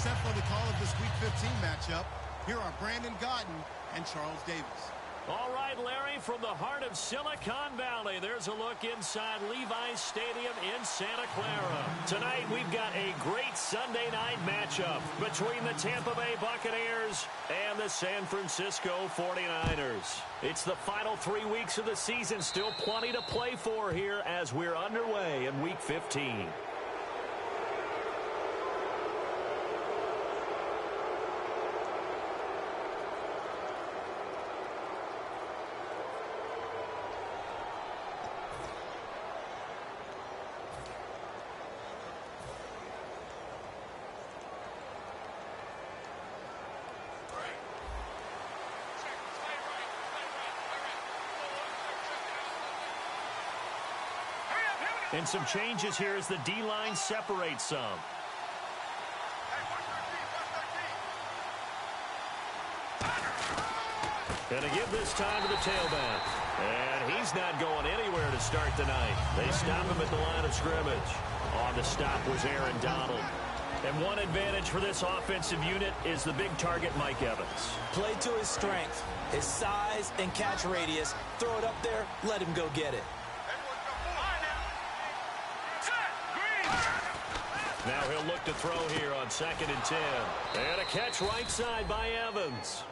set for the call of this Week 15 matchup. Here are Brandon Gaudin and Charles Davis. All right, Larry, from the heart of Silicon Valley, there's a look inside Levi's Stadium in Santa Clara. Tonight, we've got a great Sunday night matchup between the Tampa Bay Buccaneers and the San Francisco 49ers. It's the final 3 weeks of the season, still plenty to play for here as we're underway in Week 15. And some changes here as the D-line separates some. And to give this time to the tailback. And he's not going anywhere to start the night. They stop him at the line of scrimmage. On the stop was Aaron Donald. And one advantage for this offensive unit is the big target, Mike Evans. Play to his strength, his size and catch radius. Throw it up there, let him go get it. Now he'll look to throw here on 2nd and 10. And a catch right side by Evans.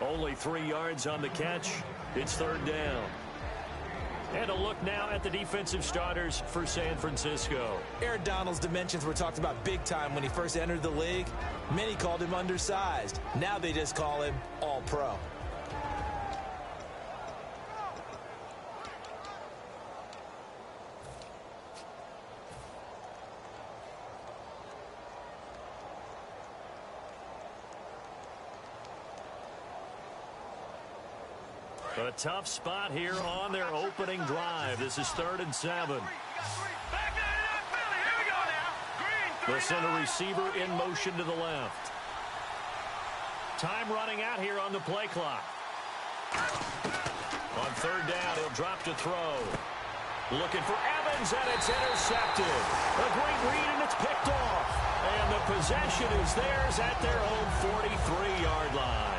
Only 3 yards on the catch. It's 3rd down. And a look now at the defensive starters for San Francisco. Aaron Donald's dimensions were talked about big time when he first entered the league. Many called him undersized. Now they just call him all-pro. A tough spot here on their opening drive. This is 3rd and 7. The center receiver in motion to the left. Time running out here on the play clock. On 3rd down, he'll drop to throw. Looking for Evans, and it's intercepted. A great read, and it's picked off. And the possession is theirs at their own 43-yard line.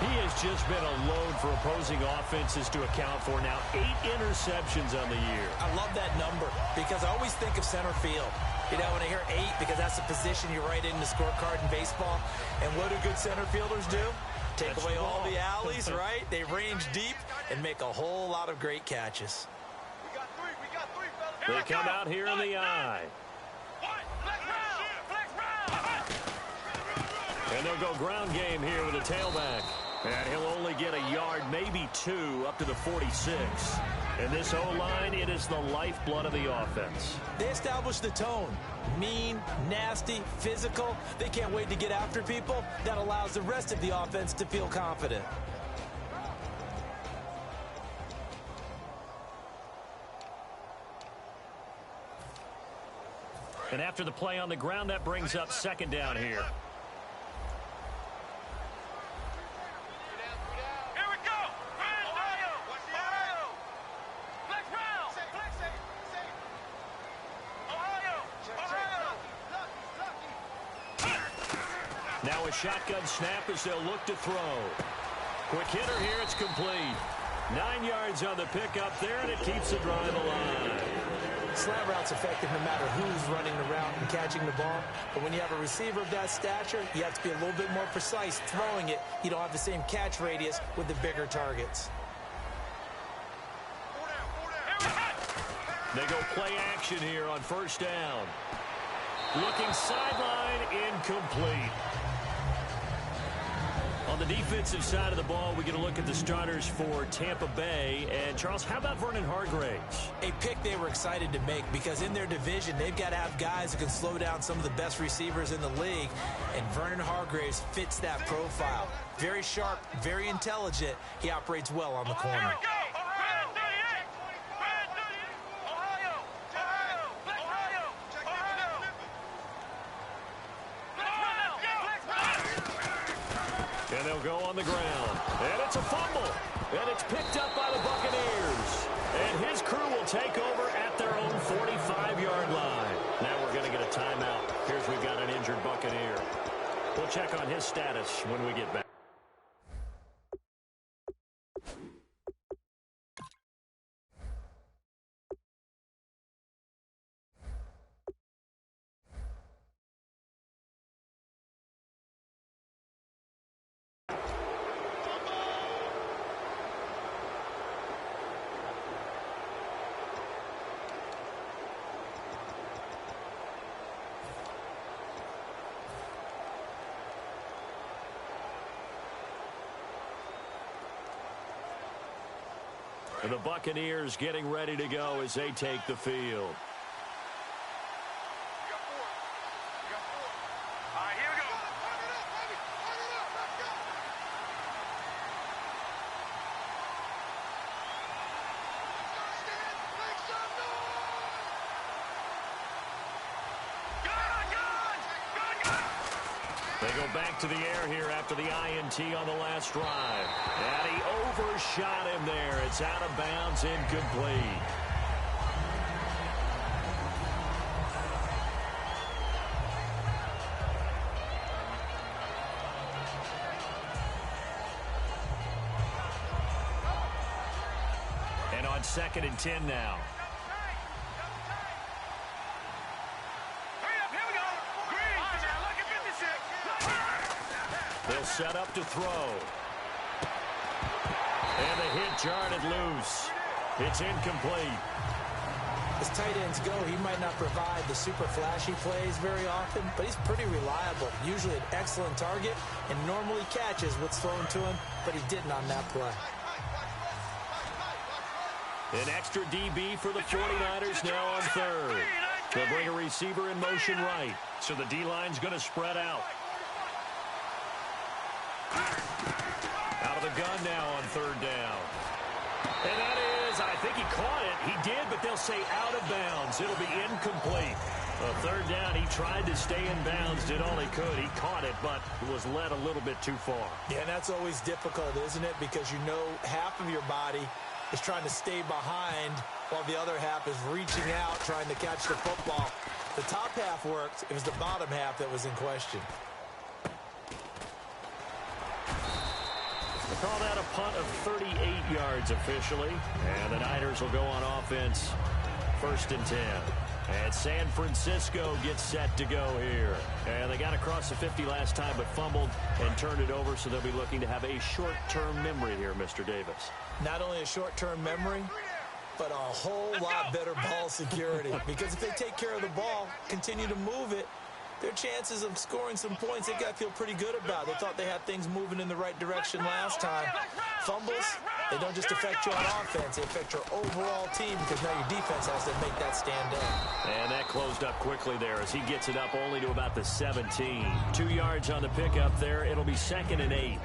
He has just been a load for opposing offenses to account for now. 8 interceptions on the year. I love that number because I always think of center field. You know, when I hear 8, because that's the position you write in the scorecard in baseball. And what do good center fielders do? Take away all the alleys, right? They range deep and make a whole lot of great catches. They come out here in the eye. And they'll go ground game here with a tailback. And he'll only get a yard, maybe 2, up to the 46. And this O-line, it is the lifeblood of the offense. They establish the tone. Mean, nasty, physical. They can't wait to get after people. That allows the rest of the offense to feel confident. And after the play on the ground, that brings up 2nd down here. Now a shotgun snap as they'll look to throw. Quick hitter here, it's complete. 9 yards on the pickup there, and it keeps the drive alive. Slant route's effective no matter who's running the route and catching the ball. But when you have a receiver of that stature, you have to be a little bit more precise throwing it. You don't have the same catch radius with the bigger targets. They go play action here on 1st down. Looking sideline, incomplete. On the defensive side of the ball, we get a look at the starters for Tampa Bay. And, Charles, how about Vernon Hargreaves? A pick they were excited to make because in their division, they've got to have guys who can slow down some of the best receivers in the league. And Vernon Hargreaves fits that profile. Very sharp, very intelligent. He operates well on the corner. And they'll go on the ground. And it's a fumble. And it's picked up by the Buccaneers. take over at their own 45-yard line. Now we're going to get a timeout. Here's we've got an injured Buccaneer. We'll check on his status when we get back. The Buccaneers getting ready to go as they take the field. They go back to the air here after the INT on the last drive. And he overshot him there. It's out of bounds, incomplete. And on 2nd and 10 now. They'll set up to throw. And the hit jarred it loose. It's incomplete. As tight ends go, he might not provide the super flashy plays very often, but he's pretty reliable. Usually an excellent target and normally catches what's thrown to him, but he didn't on that play. An extra DB for the 49ers now on 3rd. They'll bring a receiver in motion right, so the D-line's going to spread out. Out of the gun now on 3rd down. And that is, I think he caught it. He did, but they'll say out of bounds. It'll be incomplete. 3rd down, he tried to stay in bounds, did all he could. He caught it, but was led a little bit too far. Yeah, and that's always difficult, isn't it? Because you know half of your body is trying to stay behind while the other half is reaching out, trying to catch the football. The top half worked. It was the bottom half that was in question. Call that a punt of 38 yards officially. And the Niners will go on offense 1st and 10. And San Francisco gets set to go here. And they got across the 50 last time but fumbled and turned it over, so they'll be looking to have a short-term memory here, Mr. Davis. Not only a short-term memory, but a whole lot better ball security. Because if they take care of the ball, continue to move it, their chances of scoring some points, they've got to feel pretty good about. They thought they had things moving in the right direction last time. Fumbles, they don't just affect you on offense. They affect your overall team because now your defense has to make that stand up. And that closed up quickly there as he gets it up only to about the 17. 2 yards on the pickup there. It'll be 2nd and 8.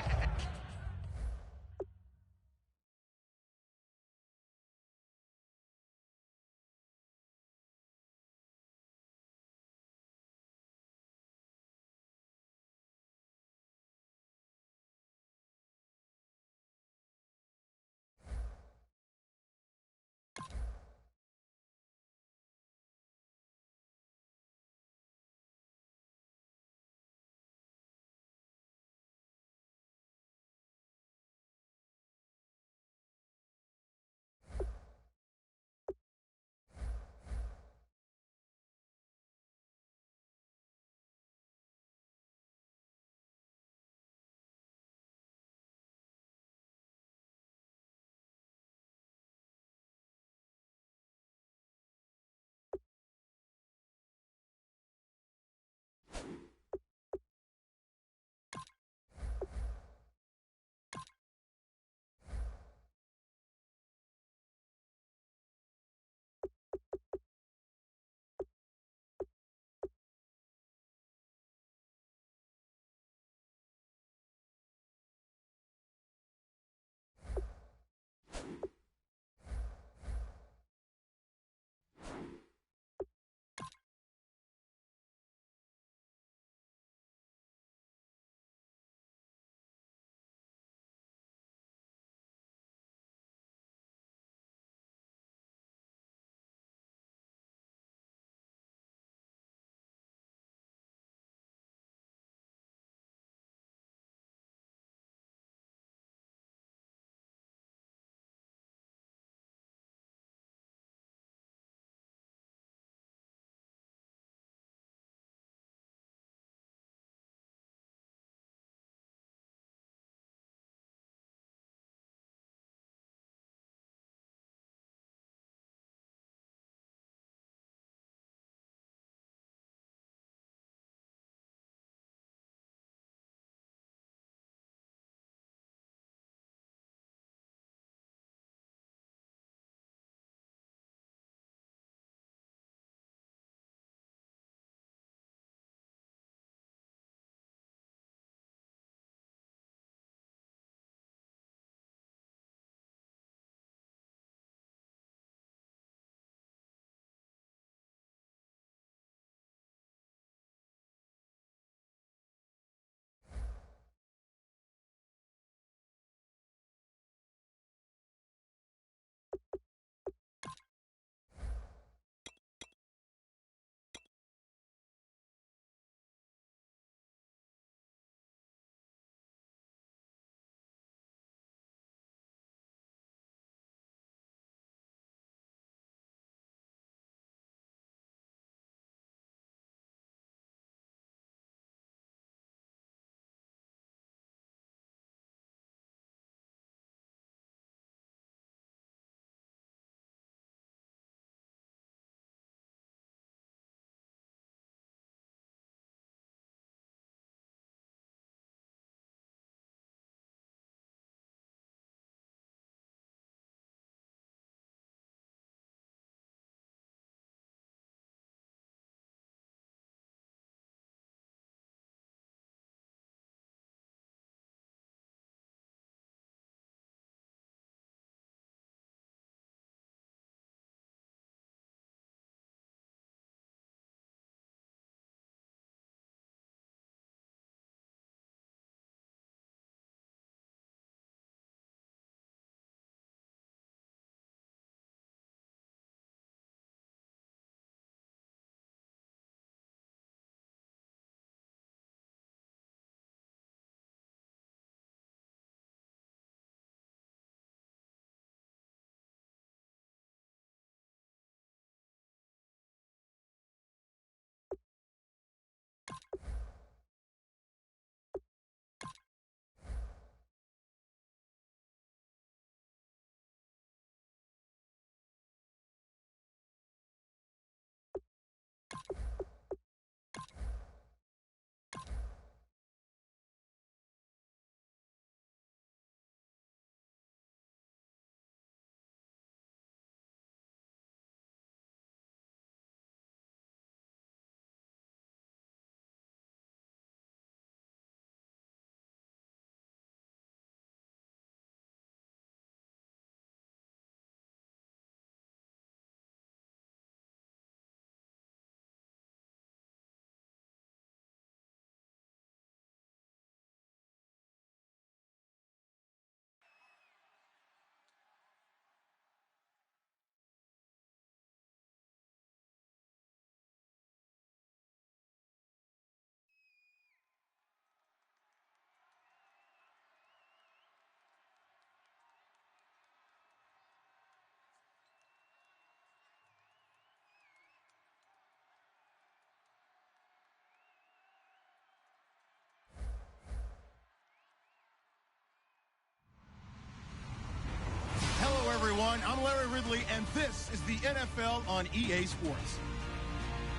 everyone. I'm Larry Ridley, and this is the NFL on EA Sports.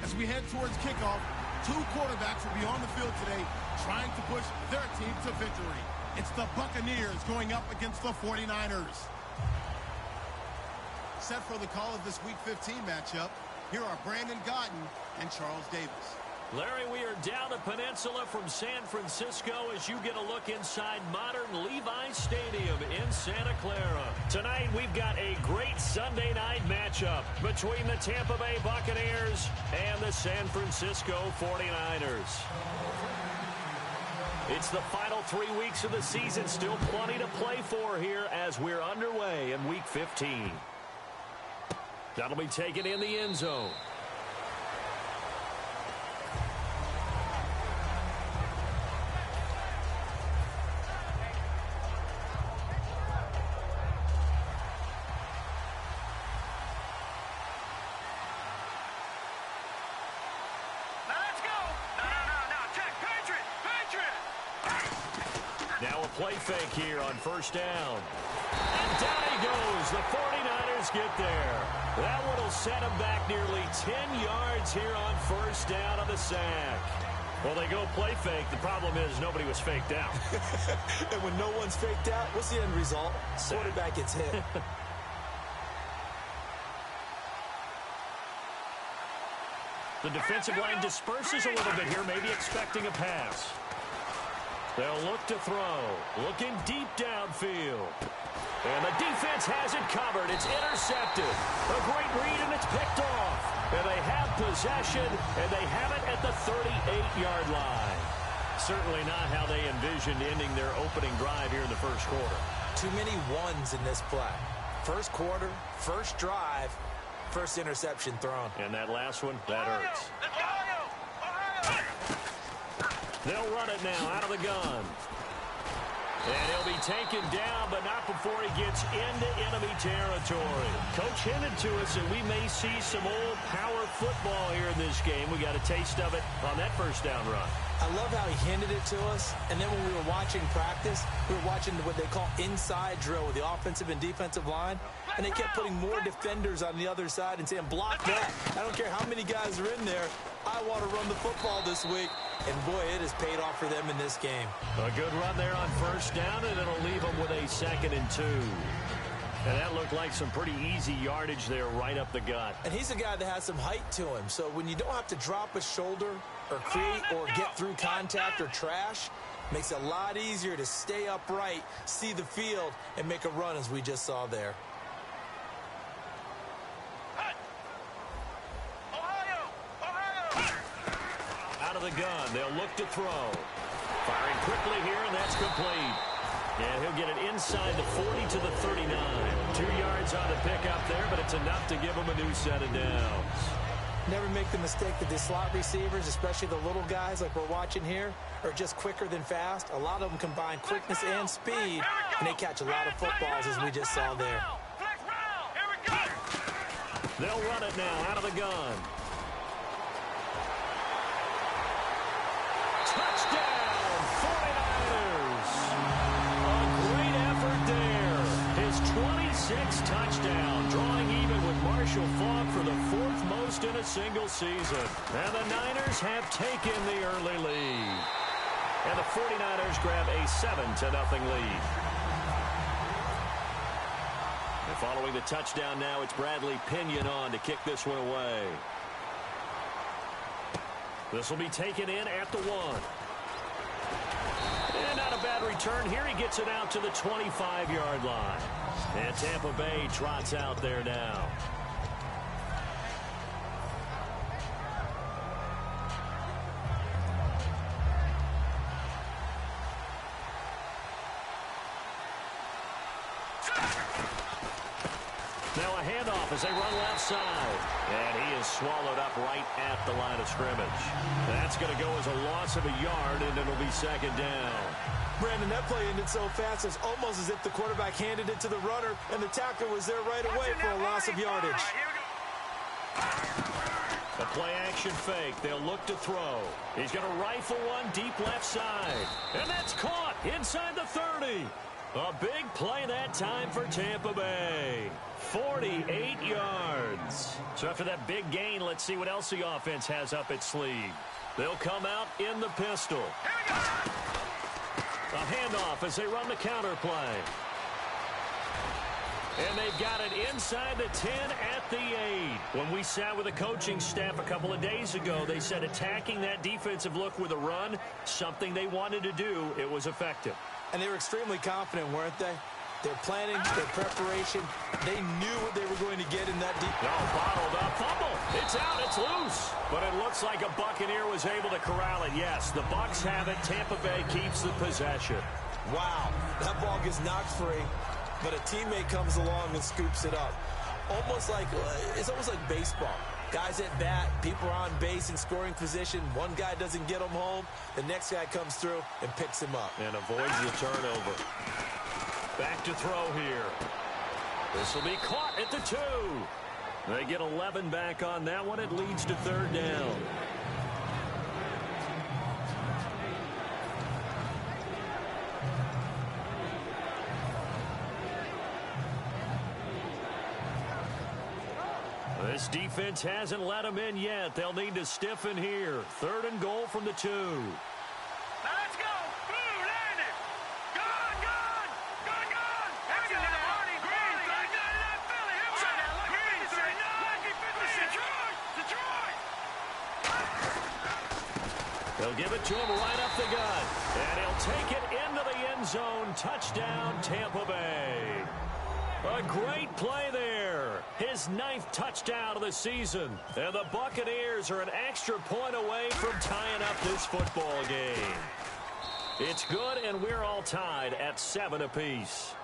As we head towards kickoff, two quarterbacks will be on the field today trying to push their team to victory. It's the Buccaneers going up against the 49ers. Set for the call of this Week 15 matchup, here are Brandon Gaudin and Charles Davis. Larry, we are down the peninsula from San Francisco as you get a look inside modern Levi Stadium in Santa Clara. Tonight, we've got a great Sunday night matchup between the Tampa Bay Buccaneers and the San Francisco 49ers. It's the final 3 weeks of the season. Still plenty to play for here as we're underway in Week 15. That'll be taken in the end zone. Now a play fake here on first down. And down he goes. The 49ers get there. That one will set him back nearly 10 yards here on first down on the sack. Well, they go play fake. The problem is nobody was faked out. And when no one's faked out, what's the end result? Sack. Quarterback gets hit. The defensive line disperses a little bit here, maybe expecting a pass. They'll look to throw. Looking deep downfield. And the defense has it covered. It's intercepted. A great read, and it's picked off. And they have possession, and they have it at the 38-yard line. Certainly not how they envisioned ending their opening drive here in the first quarter. Too many ones in this play. First quarter, first drive, first interception thrown. And that last one, that hurts. They'll run it now out of the gun. And he'll be taken down, but not before he gets into enemy territory. Coach hinted to us that we may see some old power football here in this game. We got a taste of it on that first down run. I love how he hinted it to us. And then when we were watching practice, we were watching what they call inside drill with the offensive and defensive line. And they kept putting more defenders on the other side and saying, block that. I don't care how many guys are in there. I want to run the football this week. And, boy, it has paid off for them in this game. A good run there on first down, and it'll leave them with a 2nd and 2. And that looked like some pretty easy yardage there right up the gut. And he's a guy that has some height to him. So when you don't have to drop a shoulder or create or get through contact or trash, makes it a lot easier to stay upright, see the field, and make a run as we just saw there. Out of the gun, they'll look to throw. Firing quickly here, and that's complete. And he'll get it inside the 40 to the 39. 2 yards on the pickup there, but it's enough to give him a new set of downs. Never make the mistake that the slot receivers, especially the little guys like we're watching here, are just quicker than fast. A lot of them combine quickness and speed, and they catch a lot of footballs as we just saw there. They'll run it now out of the gun. Touchdown, 49ers. A great effort there. His 26th touchdown, drawing even with Marshall Faulk for the 4th most in a single season. And the Niners have taken the early lead. And the 49ers grab a 7-0 lead. And following the touchdown now, it's Bradley Pinion on to kick this one away. This will be taken in at the 1. And not a bad return here. He gets it out to the 25-yard line. And Tampa Bay trots out there now. Now a handoff as they run left side. And he is swallowed up right at the line of scrimmage. That's going to go as a loss of a yard, and it'll be 2nd down. Brandon, that play ended so fast, it's almost as if the quarterback handed it to the runner, and the tackler was there right away for a loss of yardage. The play-action fake. They'll look to throw. He's going to rifle one deep left side. And that's caught inside the 30. A big play that time for Tampa Bay. 48 yards. So after that big gain, let's see what else the offense has up its sleeve. They'll come out in the pistol. A handoff as they run the counter play. And they've got it inside the 10 at the 8. When we sat with the coaching staff a couple of days ago, they said attacking that defensive look with a run, something they wanted to do, it was effective. And they were extremely confident, weren't they? Their planning, their preparation, they knew what they were going to get in that deep. Oh, bottled up, fumble. It's out, it's loose. But it looks like a Buccaneer was able to corral it. Yes, the Bucs have it. Tampa Bay keeps the possession. Wow, that ball gets knocked free, but a teammate comes along and scoops it up. It's almost like baseball. Guys at bat, people are on base in scoring position. One guy doesn't get him home. The next guy comes through and picks him up. And avoids the turnover. Back to throw here. This will be caught at the 2. They get 11 back on that one. It leads to 3rd down. This defense hasn't let them in yet. They'll need to stiffen here. 3rd and goal from the 2. Now let's go. Blue landed. Gone. Exit that Hardy. Green. Philly. Green. Detroit. They'll give it to him right up the gut. And he'll take it into the end zone. Touchdown, Tampa Bay. A great play there. His 9th touchdown of the season. And the Buccaneers are an extra point away from tying up this football game. It's good, and we're all tied at 7 apiece.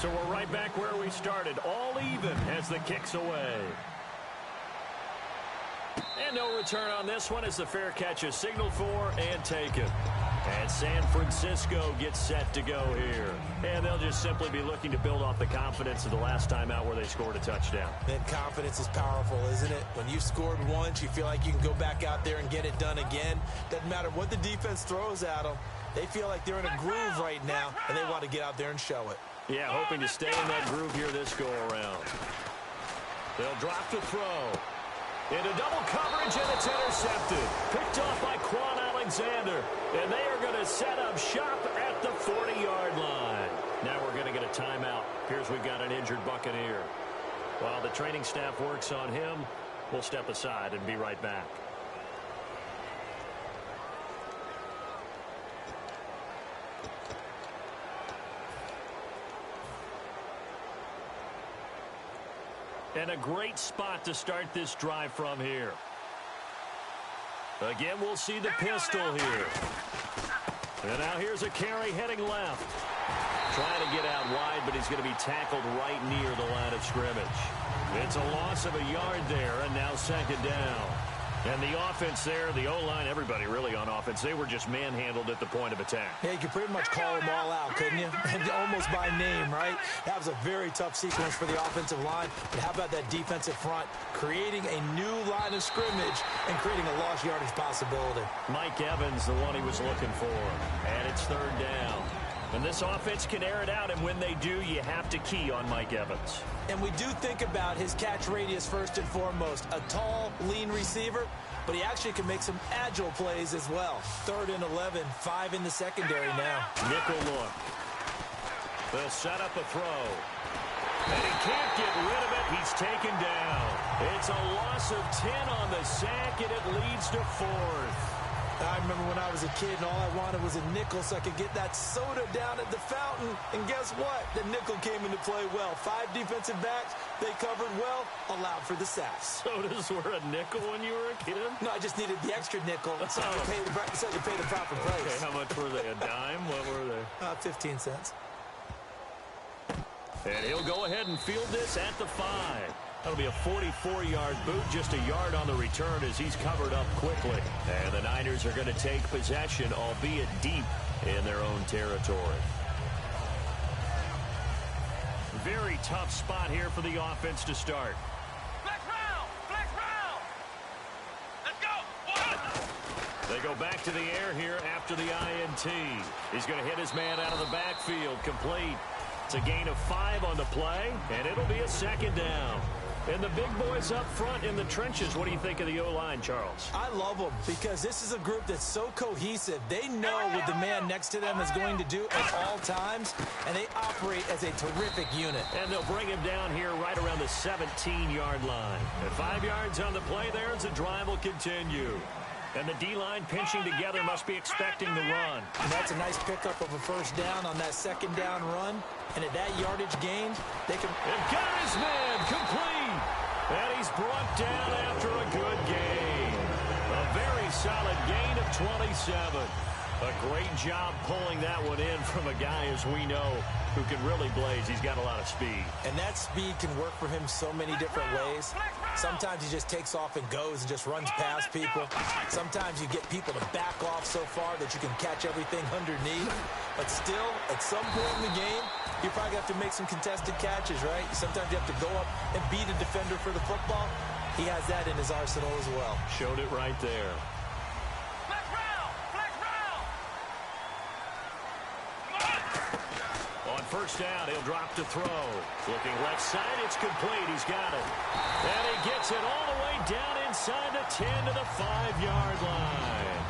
So we're right back where we started, all even as the kick's away. And no return on this one as the fair catch is signaled for and taken. And San Francisco gets set to go here. And they'll just simply be looking to build off the confidence of the last time out where they scored a touchdown. And confidence is powerful, isn't it? When you've scored once, you feel like you can go back out there and get it done again. Doesn't matter what the defense throws at them. They feel like they're in a groove right now, and they want to get out there and show it. Yeah, hoping to stay in that groove here this go-around. They'll drop to throw. Into double coverage, and it's intercepted. Picked off by Quan Alexander. And they are going to set up shop at the 40-yard line. Now we're going to get a timeout. Appears we've got an injured Buccaneer. While the training staff works on him, we'll step aside and be right back. And a great spot to start this drive from here. Again, we'll see the pistol here. And now here's a carry heading left. Trying to get out wide, but he's going to be tackled right near the line of scrimmage. It's a loss of a yard there, and now 2nd down. And the offense there, the O-line, everybody really on offense, they were just manhandled at the point of attack. Yeah, you could pretty much call them all out, couldn't you? And almost by name, right? That was a very tough sequence for the offensive line. But how about that defensive front creating a new line of scrimmage and creating a lost yardage possibility? Mike Evans, the one he was looking for. And it's 3rd down. And this offense can air it out, and when they do, you have to key on Mike Evans. And we do think about his catch radius first and foremost. A tall, lean receiver, but he actually can make some agile plays as well. 3rd and 11, 5 in the secondary now. Nickel look. They'll set up a throw. And he can't get rid of it. He's taken down. It's a loss of 10 on the sack, and it leads to 4th. I remember when I was a kid and all I wanted was a nickel so I could get that soda down at the fountain. And guess what? The nickel came into play well. 5 defensive backs, they covered well, allowed for the sacks. Sodas were a nickel when you were a kid? No, I just needed the extra nickel so you pay the proper price. Okay, how much were they? A dime? What were they? 15 cents. And he'll go ahead and field this at the 5. That'll be a 44-yard boot, just a yard on the return as he's covered up quickly. And the Niners are going to take possession, albeit deep in their own territory. very tough spot here for the offense to start. Flex round! Flex round! Let's go! They go back to the air here after the INT. He's going to hit his man out of the backfield, complete. It's a gain of 5 on the play, and it'll be a second down. And the big boys up front in the trenches, what do you think of the O-line, Charles? I love them because this is a group that's so cohesive. They know what the man next to them is going to do at all times, and they operate as a terrific unit. And they'll bring him down here right around the 17-yard line. At 5 yards on the play there as the drive will continue. And the D-line pinching together must be expecting the run. And that's a nice pickup of a first down on that second down run. And at that yardage gain, they can... And got his man complete. And he's brought down after a good gain. A very solid gain of 27. A great job pulling that one in from a guy, as we know, who can really blaze. He's got a lot of speed. And that speed can work for him so many different ways. Sometimes he just takes off and goes and just runs past people. Sometimes you get people to back off so far that you can catch everything underneath. But still, at some point in the game, you probably have to make some contested catches, right? Sometimes you have to go up and beat a defender for the football. He has that in his arsenal as well. Showed it right there. Flex round! Flex round! On first down, he'll drop to throw. Looking left side, it's complete. He's got it. And he gets it all the way down inside the 10 to the 5-yard line.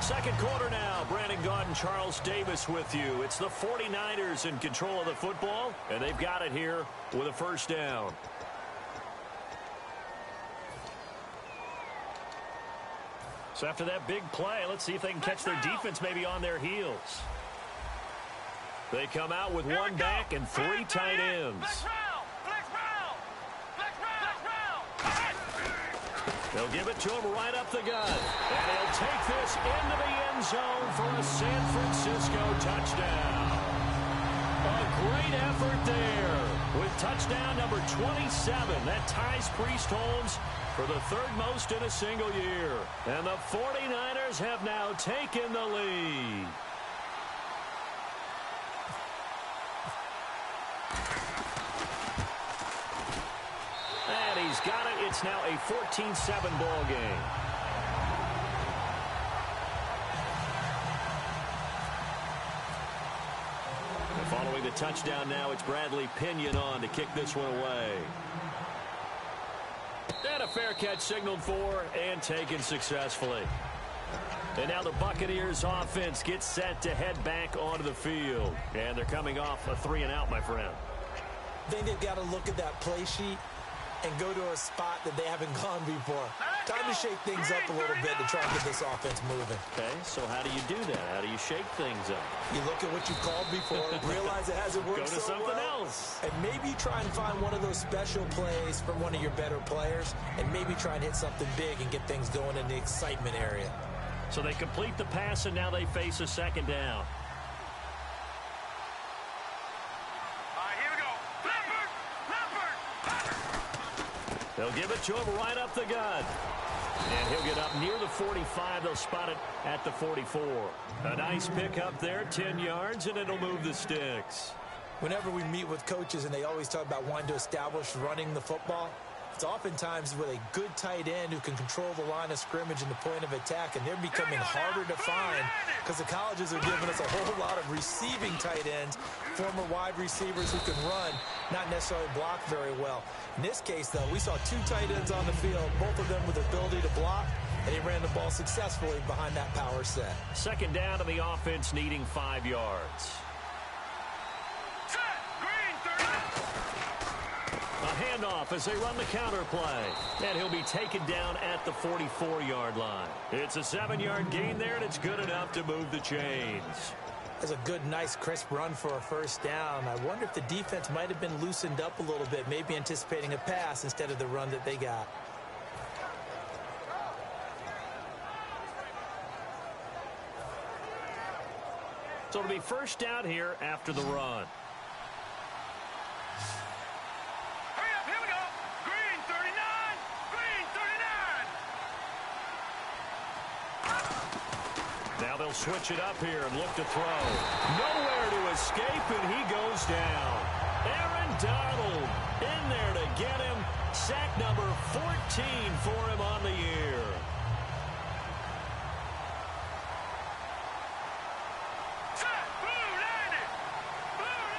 Second quarter now. Brandon Gaudin, Charles Davis with you. It's the 49ers in control of the football, and they've got it here with a first down. So after that big play, let's see if they can catch their defense maybe on their heels. They come out with one back and 3 tight ends. They'll give it to him right up the gut. And he'll take this into the end zone for a San Francisco touchdown. A great effort there with touchdown number 27. That ties Priest Holmes for the 3rd most in a single year. And the 49ers have now taken the lead. And he's got it. It's now a 14-7 ball game. And following the touchdown now, it's Bradley Pinion on to kick this one away. And a fair catch signaled for and taken successfully. And now the Buccaneers offense gets set to head back onto the field. And they're coming off a 3-and-out, my friend. I think they've got to look at that play sheet and go to a spot that they haven't gone before. Time to shake things up a little bit to try and get this offense moving. Okay, so how do you do that? How do you shake things up? You look at what you called before, realize it hasn't worked Go to so something well, else. and maybe try and find one of those special plays from one of your better players, and maybe try and hit something big and get things going in the excitement area. So they complete the pass, and now they face a second down. They'll give it to him right up the gut. And he'll get up near the 45. They'll spot it at the 44. A nice pick up there, 10 yards, and it'll move the sticks. Whenever we meet with coaches and they always talk about wanting to establish running the football, it's oftentimes with a good tight end who can control the line of scrimmage and the point of attack, and they're becoming harder to find because the colleges are giving us a whole lot of receiving tight ends, former wide receivers who can run, not necessarily block very well. In this case, though, we saw 2 tight ends on the field, both of them with the ability to block, and they ran the ball successfully behind that power set. Second down, and the offense needing 5 yards. A handoff as they run the counter play. And he'll be taken down at the 44-yard line. It's a 7-yard gain there, and it's good enough to move the chains. That's a good, nice, crisp run for a first down. I wonder if the defense might have been loosened up a little bit, maybe anticipating a pass instead of the run that they got. So it'll be first down here after the run. Hurry up, here we go. Green 39. Green 39. Now they'll switch it up here and look to throw. Nowhere to his escape, and he goes down. Aaron Donald in there to get him. Sack number 14 for him on the year.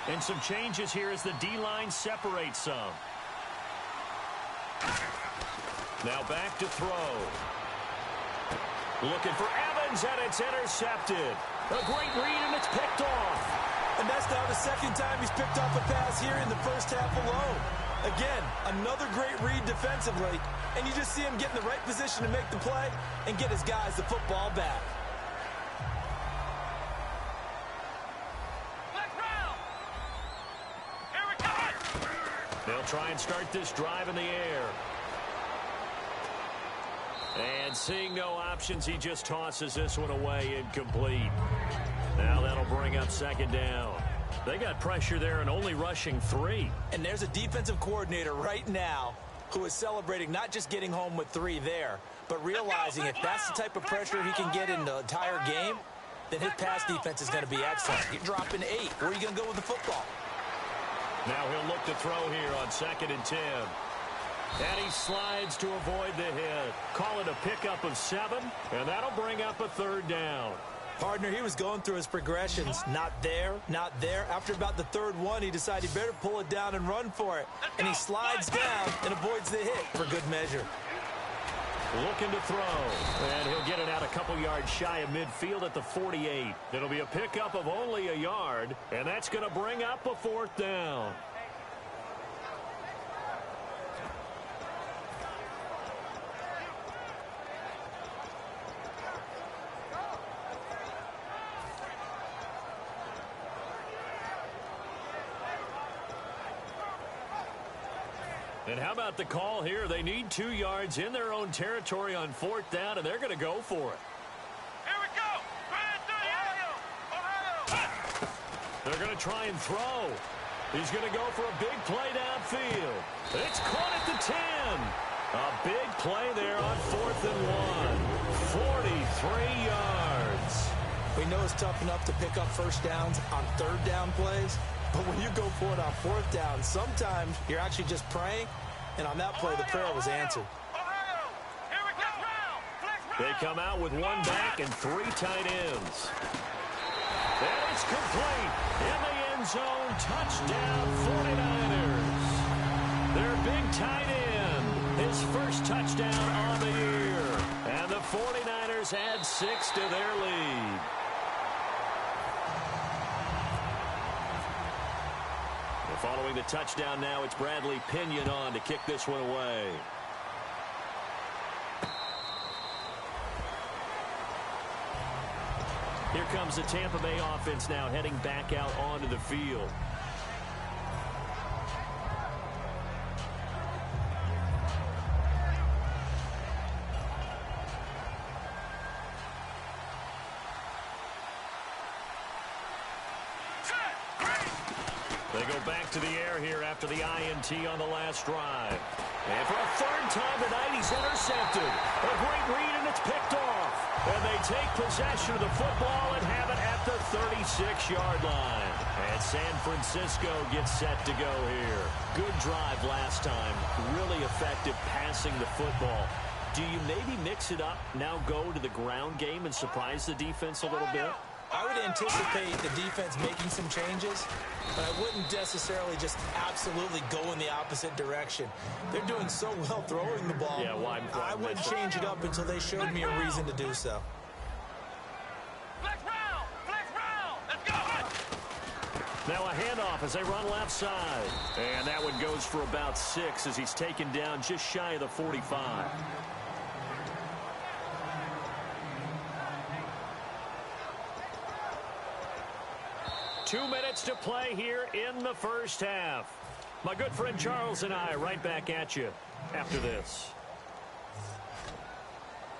And some changes here as the D-line separates some. Now back to throw. Looking for Evans, and it's intercepted. A great read, and it's picked off. And that's now the second time he's picked off a pass here in the first half alone. Again, another great read defensively, and you just see him get in the right position to make the play and get his guys the football back. They'll try and start this drive in the air. And seeing no options, he just tosses this one away, incomplete. Now that'll bring up second down. They got pressure there and only rushing 3. And there's a defensive coordinator right now who is celebrating not just getting home with 3 there, but realizing if that's the type of pressure he can get in the entire game, then his pass defense is going to be excellent. You're dropping 8. Where are you going to go with the football? Now he'll look to throw here on 2nd and 10. And he slides to avoid the hit. Call it a pickup of 7, and that'll bring up a 3rd down. Partner, he was going through his progressions. Not there, not there. After about the 3rd one, he decided he better pull it down and run for it. And he slides down and avoids the hit for good measure. Looking to throw. And he'll get it out a couple yards shy of midfield at the 48. It'll be a pickup of only a yard, and that's going to bring up a 4th down. And how about the call here? They need 2 yards in their own territory on 4th down, and they're going to go for it. Here we go. Ohio. They're going to try and throw. He's going to go for a big play downfield. It's caught at the 10. A big play there on 4th and 1. 43 yards. We know it's tough enough to pick up first downs on 3rd down plays. But when you go for it on 4th down, sometimes you're actually just praying, and on that play, the prayer was answered. They come out with 1 back and 3 tight ends. And it's complete. In the end zone, touchdown 49ers. Their big tight end, his first touchdown on the year. And the 49ers add 6 to their lead. Following the touchdown now, it's Bradley Pinion on to kick this one away. Here comes the Tampa Bay offense now heading back out onto the field. They go back to the air here after the INT on the last drive. And for a 3rd time tonight, he's intercepted. A great read, and it's picked off. And they take possession of the football and have it at the 36-yard line. And San Francisco gets set to go here. Good drive last time. Really effective passing the football. Do you maybe mix it up, now go to the ground game and surprise the defense a little bit? I would anticipate the defense making some changes, but I wouldn't necessarily just absolutely go in the opposite direction. They're doing so well throwing the ball. Yeah, why I wouldn't change it up until they showed me a reason to do so. Flex round. Let's go. Now a handoff as they run left side. And that one goes for about 6 as he's taken down just shy of the 45. Two minutes to play here in the first half. My good friend Charles and I right back at you after this.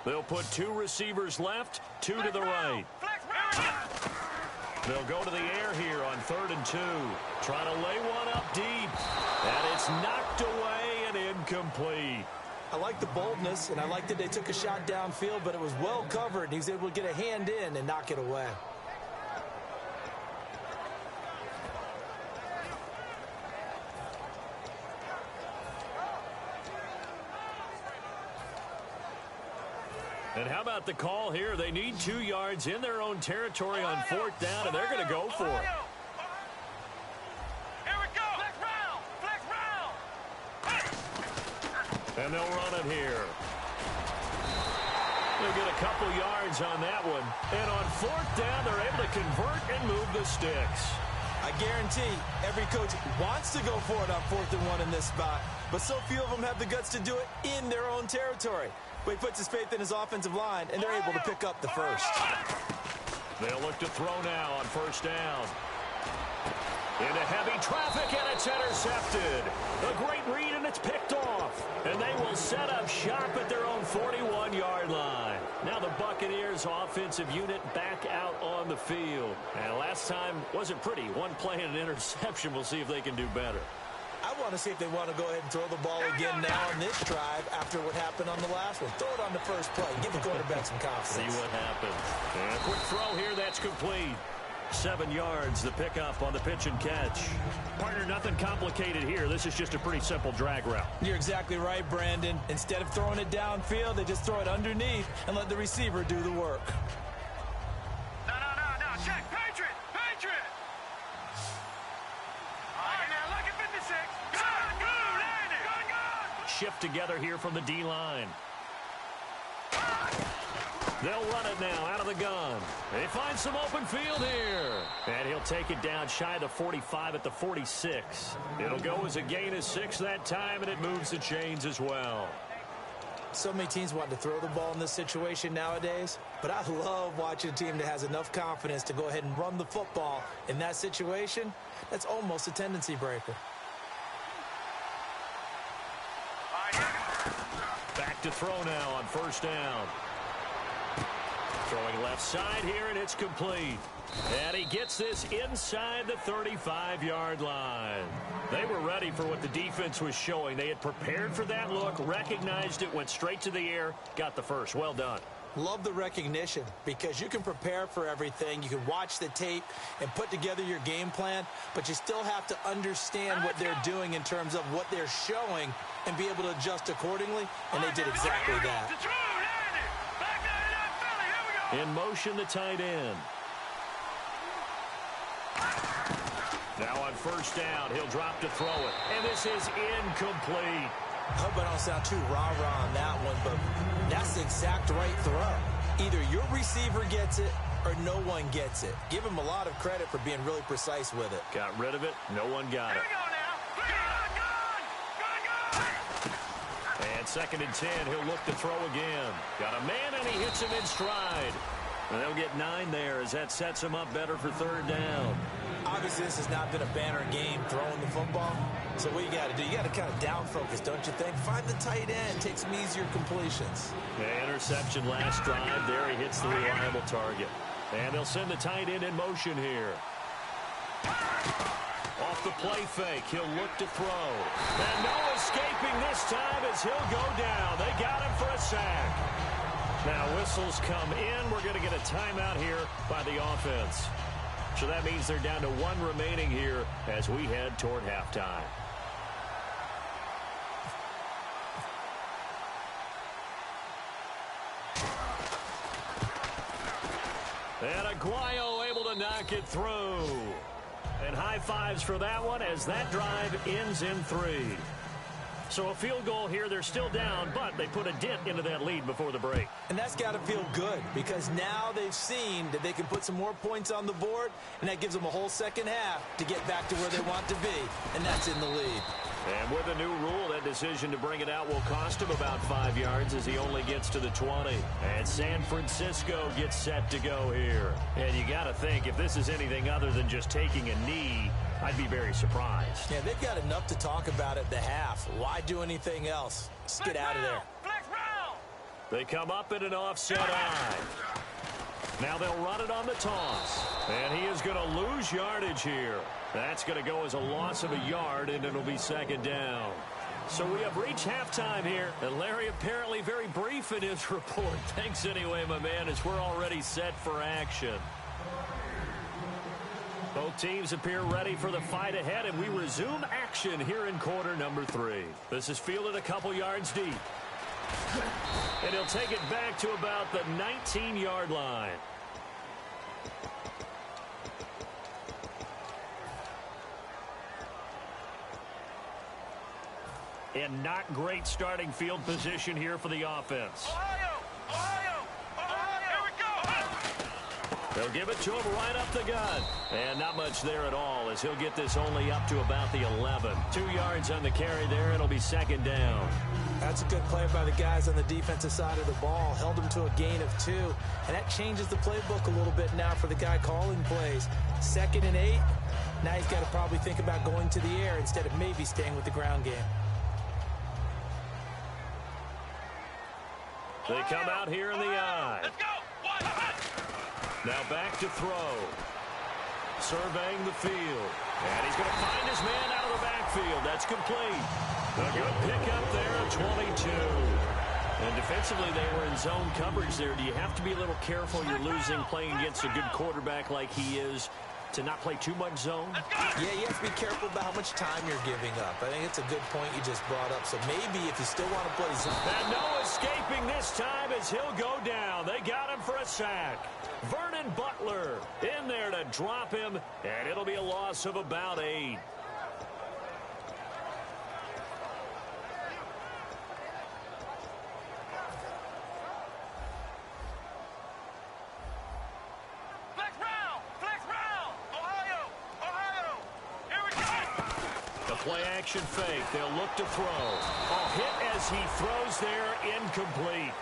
They'll put 2 receivers left, 2 to the right. They'll go to the air here on 3rd and 2. Trying to lay one up deep. And it's knocked away and incomplete. I like the boldness, and I like that they took a shot downfield, but it was well covered. He was able to get a hand in and knock it away. And how about the call here? They need 2 yards in their own territory on 4th down, and they're going to go for it. Here we go. Flex round. And they'll run it here. They'll get a couple yards on that one. And on 4th down, they're able to convert and move the sticks. I guarantee every coach wants to go for it on 4th and 1 in this spot, but so few of them have the guts to do it in their own territory. But he puts his faith in his offensive line, and they're able to pick up the first. They'll look to throw now on 1st down. Into heavy traffic, and it's intercepted. A great read, and it's picked off. And they will set up shop at their own 41-yard line. Now the Buccaneers offensive unit back out on the field. And last time wasn't pretty. One play and an interception. We'll see if they can do better. I want to see if they want to go ahead and throw the ball again now on this drive after what happened on the last one. Throw it on the first play. Give the quarterback some confidence. See what happens. And a quick throw here. That's complete. 7 yards, the pickup on the pitch and catch. Partner, nothing complicated here. This is just a pretty simple drag route. You're exactly right, Brandon. Instead of throwing it downfield, they just throw it underneath and let the receiver do the work. No. Check. Patriot. All right, now look at 56. Good. Shift together here from the D-line. They'll run it now out of the gun. They find some open field here. And he'll take it down shy of the 45 at the 46. It'll go as a gain of 6 that time, and it moves the chains as well. So many teams want to throw the ball in this situation nowadays, but I love watching a team that has enough confidence to go ahead and run the football in that situation. That's almost a tendency breaker. Back to throw now on 1st down. Throwing left side here, and it's complete. And he gets this inside the 35-yard line. They were ready for what the defense was showing. They had prepared for that look, recognized it, went straight to the air, got the first. Well done. Love the recognition because you can prepare for everything. You can watch the tape and put together your game plan, but you still have to understand what they're doing in terms of what they're showing and be able to adjust accordingly, and they did exactly that. In motion, the tight end. Now on 1st down, he'll drop to throw it. And this is incomplete. I hope I don't sound too rah-rah on that one, but that's the exact right throw. Either your receiver gets it or no one gets it. Give him a lot of credit for being really precise with it. Got rid of it. No one got it. And 2nd and 10, he'll look to throw again. Got a man, and he hits him in stride. And they'll get 9 there as that sets him up better for 3rd down. Obviously, this has not been a banner game throwing the football. So what you got to do, you got to kind of down focus, don't you think? Find the tight end, take some easier completions. Yeah, interception last drive. There he hits the reliable target. And they'll send the tight end in motion here. Off the play fake, he'll look to throw. And no escaping this time as he'll go down. They got him for a sack. Now whistles come in. We're going to get a timeout here by the offense. So that means they're down to 1 remaining here as we head toward halftime. And Aguayo able to knock it through. And high fives for that one as that drive ends in 3. So a field goal here. They're still down, but they put a dent into that lead before the break. And that's got to feel good because now they've seen that they can put some more points on the board, and that gives them a whole second half to get back to where they want to be, and that's in the lead. And with a new rule, that decision to bring it out will cost him about 5 yards as he only gets to the 20. And San Francisco gets set to go here. And you got to think, if this is anything other than just taking a knee, I'd be very surprised. Yeah, they've got enough to talk about at the half. Why do anything else? Let's get out of there. They come up in an offset eye. Now they'll run it on the toss. And he is going to lose yardage here. That's going to go as a loss of a yard, and it'll be 2nd down. So we have reached halftime here, and Larry apparently very brief in his report. Thanks anyway, my man, as we're already set for action. Both teams appear ready for the fight ahead, and we resume action here in quarter number 3. This is fielded a couple yards deep. And he'll take it back to about the 19-yard line. And not great starting field position here for the offense. Ohio, here we go. They'll give it to him right up the gut. And not much there at all as he'll get this only up to about the 11. 2 yards on the carry there. It'll be second down. That's a good play by the guys on the defensive side of the ball. Held them to a gain of 2. And that changes the playbook a little bit now for the guy calling plays. 2nd and 8. Now he's got to probably think about going to the air instead of maybe staying with the ground game. They come out here in the eye. Let's go. Now back to throw. Surveying the field. And he's going to find his man out of the backfield. That's complete. A good pickup there at 22. And defensively, they were in zone coverage there. Do you have to be a little careful? You're losing playing against a good quarterback like he is to not play too much zone? Yeah, you have to be careful about how much time you're giving up. I think it's a good point you just brought up. So maybe if you still want to play zone. And no escaping this time as he'll go down. They got him for a sack. Vernon Butler in there to drop him, and it'll be a loss of about 8. Play-action fake. They'll look to throw. A hit as he throws there, incomplete.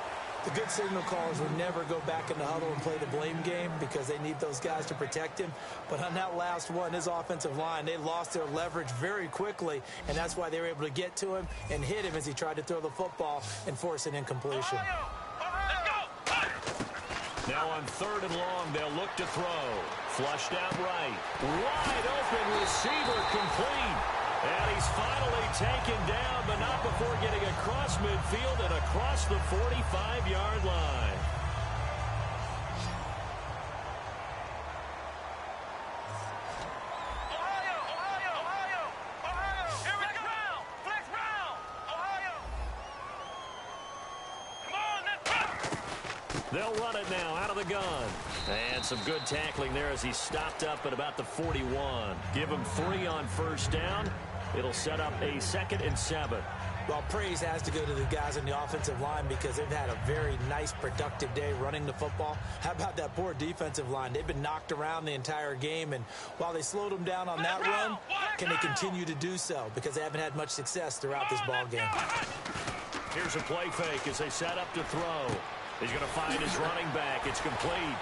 The good signal callers would never go back in the huddle and play the blame game because they need those guys to protect him. But on that last one, his offensive line, they lost their leverage very quickly, and that's why they were able to get to him and hit him as he tried to throw the football and force an incompletion. Now on 3rd and long, they'll look to throw. Flushed out right. Wide open receiver complete. And he's finally taken down, but not before getting across midfield and across the 45-yard line. Ohio, here we go. Flex round, Ohio. Come on, let's go. They'll run it now out of the gun. And some good tackling there as he stopped up at about the 41. Give him 3 on 1st down. It'll set up a 2nd and 7. Well, praise has to go to the guys on the offensive line because they've had a very nice, productive day running the football. How about that poor defensive line? They've been knocked around the entire game, and while they slowed them down on that run, can they continue to do so? Because they haven't had much success throughout this ball game. Here's a play fake as they set up to throw. He's going to find his running back. It's complete.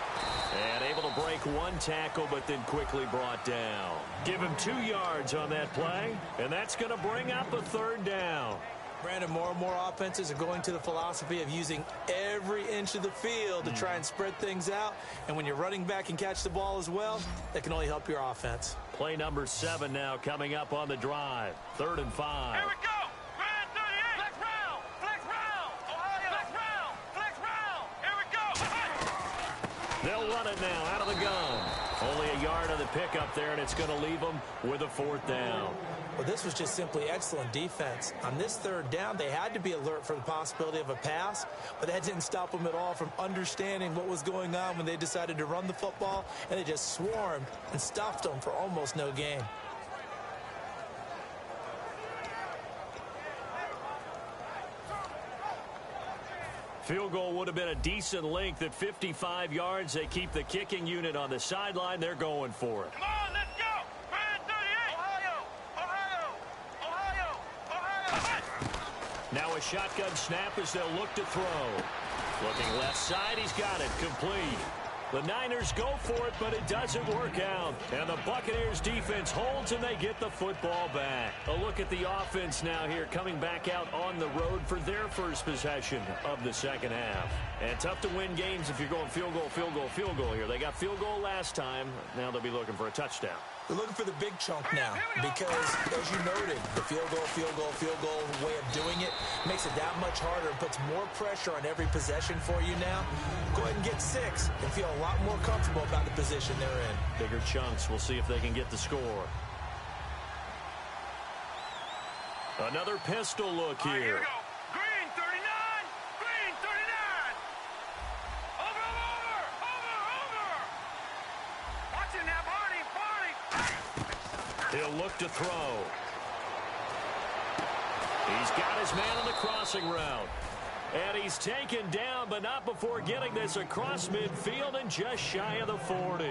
And able to break 1 tackle, but then quickly brought down. Give him 2 yards on that play, and that's going to bring up a 3rd down. Brandon, more and more offenses are going to the philosophy of using every inch of the field to try and spread things out. And when you're running back and catch the ball as well, that can only help your offense. Play number 7 now coming up on the drive. 3rd and 5. Here we go. Grand 38. Flex round. Ohio. Flex round. Here we go. They'll run it now out of the gun. Only a yard on the pickup there, and it's going to leave them with a 4th down. Well, this was just simply excellent defense. On this 3rd down, they had to be alert for the possibility of a pass, but that didn't stop them at all from understanding what was going on when they decided to run the football, and they just swarmed and stuffed them for almost no gain. Field goal would have been a decent length at 55 yards. They keep the kicking unit on the sideline. They're going for it. Come on, let's go. Grand 38. Ohio. Now a shotgun snap as they'll look to throw. Looking left side, he's got it. Complete. The Niners go for it, but it doesn't work out. And the Buccaneers defense holds, and they get the football back. A look at the offense now here, coming back out on the road for their first possession of the 2nd half. And tough to win games if you're going field goal here. They got field goal last time. Now they'll be looking for a touchdown. They're looking for the big chunk now because, as you noted, the field goal way of doing it makes it that much harder and puts more pressure on every possession for you now. Go ahead and get 6 and feel a lot more comfortable about the position they're in. Bigger chunks. We'll see if they can get the score. Another pistol look Here we here. go. Green 39. He'll look to throw. He's got his man on the crossing route. And he's taken down, but not before getting this across midfield and just shy of the 40.